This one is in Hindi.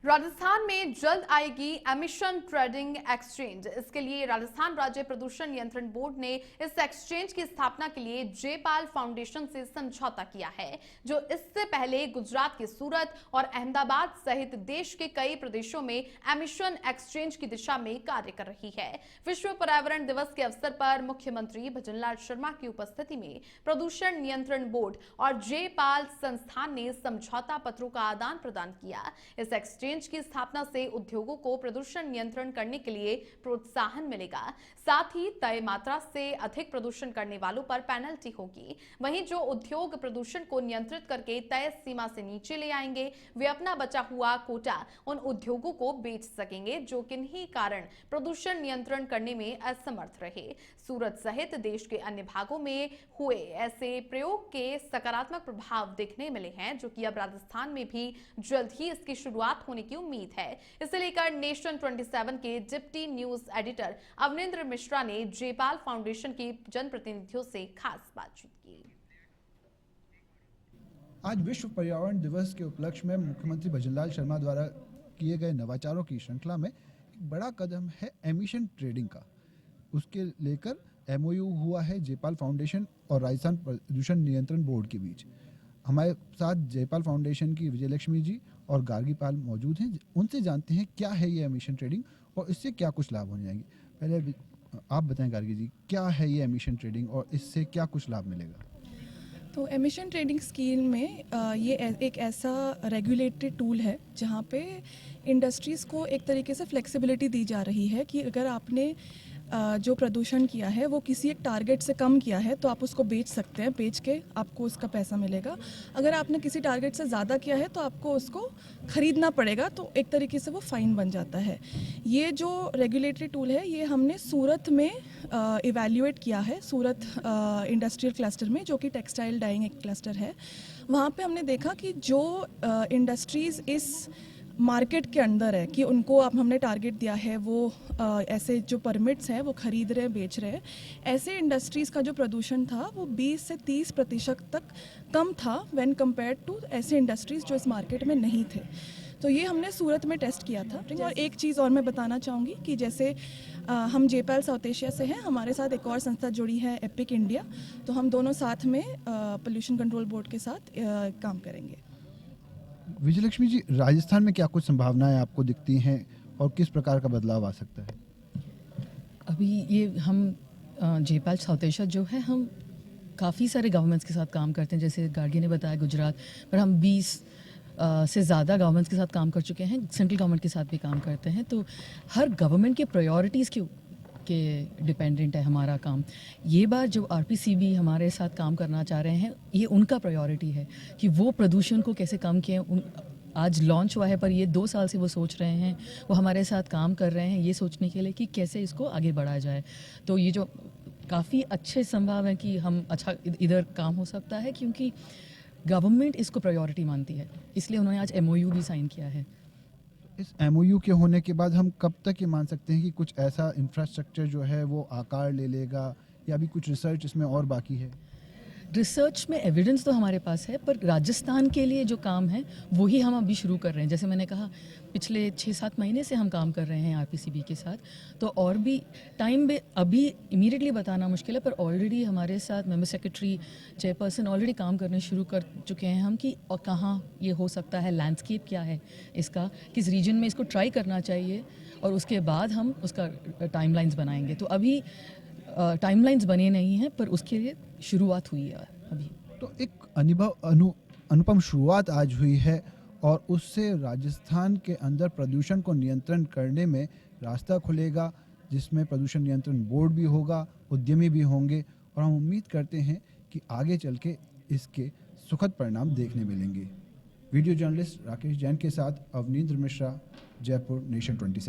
राजस्थान में जल्द आएगी एमिशन ट्रेडिंग एक्सचेंज। इसके लिए राजस्थान राज्य प्रदूषण नियंत्रण बोर्ड ने इस एक्सचेंज की स्थापना के लिए जयपाल फाउंडेशन से समझौता किया है, जो इससे पहले गुजरात के सूरत और अहमदाबाद सहित देश के कई प्रदेशों में एमिशन एक्सचेंज की दिशा में कार्य कर रही है। विश्व पर्यावरण दिवस के अवसर पर मुख्यमंत्री भजनलाल शर्मा की उपस्थिति में प्रदूषण नियंत्रण बोर्ड और जयपाल संस्थान ने समझौता पत्रों का आदान प्रदान किया। इस एक्सचेंज की स्थापना से उद्योगों को प्रदूषण नियंत्रण करने के लिए प्रोत्साहन मिलेगा। साथ ही तय मात्रा से अधिक प्रदूषण करने वालों पर पेनल्टी होगी। वहीं जो उद्योग प्रदूषण को नियंत्रित करके तय सीमा से नीचे ले आएंगे, वे अपना बचा हुआ कोटा उन उद्योगों को बेच सकेंगे जो किन्हीं कारण प्रदूषण नियंत्रण करने में असमर्थ रहे। सूरत सहित देश के अन्य भागों में हुए ऐसे प्रयोग के सकारात्मक प्रभाव देखने मिले हैं, जो कि अब राजस्थान में भी जल्द ही इसकी शुरुआत होने की उम्मीद है। इसे लेकर नेशन 27 के deputy news editor Avanindra Mishra ने जयपाल फाउंडेशन के जनप्रतिनिधियों से खास बातचीत की। आज विश्व पर्यावरण दिवस के उपलक्ष्य में मुख्यमंत्री भजनलाल शर्मा द्वारा किए गए नवाचारों की श्रृंखला में एक बड़ा कदम है एमिशन ट्रेडिंग का। उसके लेकर एमओयू हुआ है जयपाल फाउंडेशन और राजस्थान प्रदूषण नियंत्रण बोर्ड के बीच। हमारे साथ जयपाल फाउंडेशन की विजयलक्ष्मी जी और गार्गी पाल मौजूद हैं। उनसे जानते हैं क्या है ये एमिशन ट्रेडिंग और इससे क्या कुछ लाभ होने जाएंगे। पहले आप बताएं गार्गी जी, क्या है ये एमिशन ट्रेडिंग और इससे क्या कुछ लाभ मिलेगा? तो एमिशन ट्रेडिंग स्कीम में ये एक ऐसा रेगुलेटरी टूल है जहाँ पे इंडस्ट्रीज़ को एक तरीके से फ्लेक्सिबिलिटी दी जा रही है कि अगर आपने जो प्रदूषण किया है वो किसी एक टारगेट से कम किया है तो आप उसको बेच सकते हैं, बेच के आपको उसका पैसा मिलेगा। अगर आपने किसी टारगेट से ज़्यादा किया है तो आपको उसको ख़रीदना पड़ेगा, तो एक तरीके से वो फ़ाइन बन जाता है। ये जो रेगुलेटरी टूल है ये हमने सूरत में इवैल्यूएट किया है, सूरत इंडस्ट्रियल क्लस्टर में, जो कि टेक्सटाइल डाइंग एक क्लस्टर है। वहाँ पे हमने देखा कि जो इंडस्ट्रीज़ इस मार्केट के अंदर है कि उनको अब हमने टारगेट दिया है, वो ऐसे जो परमिट्स हैं वो खरीद रहे हैं, बेच रहे हैं, ऐसे इंडस्ट्रीज़ का जो प्रदूषण था वो 20 से 30% तक कम था व्हेन कंपेयर्ड टू ऐसे इंडस्ट्रीज़ जो इस मार्केट में नहीं थे। तो ये हमने सूरत में टेस्ट किया था। और एक चीज़ और मैं बताना चाहूँगी कि जैसे हम जयपाल साउथ एशिया से हैं, हमारे साथ एक और संस्था जुड़ी है एपिक इंडिया, तो हम दोनों साथ में पोल्यूशन कंट्रोल बोर्ड के साथ काम करेंगे। विजयलक्ष्मी जी, राजस्थान में क्या कुछ संभावनाएं आपको दिखती हैं और किस प्रकार का बदलाव आ सकता है? अभी ये हम जयपाल साउथ एशिया जो है, हम काफ़ी सारे गवर्नमेंट्स के साथ काम करते हैं। जैसे गार्गी ने बताया गुजरात, पर हम 20 से ज़्यादा गवर्नमेंट्स के साथ काम कर चुके हैं, सेंट्रल गवर्नमेंट के साथ भी काम करते हैं। तो हर गवर्नमेंट के प्रायोरिटीज़ के डिपेंडेंट है हमारा काम। ये बार जो आरपीसीबी हमारे साथ काम करना चाह रहे हैं, ये उनका प्रायोरिटी है कि वो प्रदूषण को कैसे कम किए। आज लॉन्च हुआ है, पर ये 2 साल से वो सोच रहे हैं, वो हमारे साथ काम कर रहे हैं ये सोचने के लिए कि कैसे इसको आगे बढ़ाया जाए। तो ये जो काफ़ी अच्छे संभव है कि हम अच्छा इधर काम हो सकता है, क्योंकि गवर्नमेंट इसको प्रायोरिटी मानती है, इसलिए उन्होंने आज एमओयू भी साइन किया है। इस एमओयू के होने के बाद हम कब तक ये मान सकते हैं कि कुछ ऐसा इंफ्रास्ट्रक्चर जो है वो आकार ले लेगा, या अभी कुछ रिसर्च इसमें और बाकी है? रिसर्च में एविडेंस तो हमारे पास है, पर राजस्थान के लिए जो काम है वही हम अभी शुरू कर रहे हैं। जैसे मैंने कहा, पिछले 6-7 महीने से हम काम कर रहे हैं आरपीसीबी के साथ, तो और भी टाइम में अभी इमीडिएटली बताना मुश्किल है, पर ऑलरेडी हमारे साथ मेंबर सेक्रेटरी, चेयरपर्सन ऑलरेडी काम करने शुरू कर चुके हैं हम कि और कहाँ ये हो सकता है, लैंडस्केप क्या है इसका, किस रीजन में इसको ट्राई करना चाहिए, और उसके बाद हम उसका टाइमलाइंस बनाएंगे। तो अभी टाइमलाइंस बने नहीं हैं, पर उसके लिए शुरुआत हुई है अभी। तो एक अनुपम शुरुआत आज हुई है और उससे राजस्थान के अंदर प्रदूषण को नियंत्रण करने में रास्ता खुलेगा, जिसमें प्रदूषण नियंत्रण बोर्ड भी होगा, उद्यमी भी होंगे, और हम उम्मीद करते हैं कि आगे चल के इसके सुखद परिणाम देखने मिलेंगे। वीडियो जर्नलिस्ट राकेश जैन के साथ अवनींद्र मिश्रा, जयपुर, नेशन 27।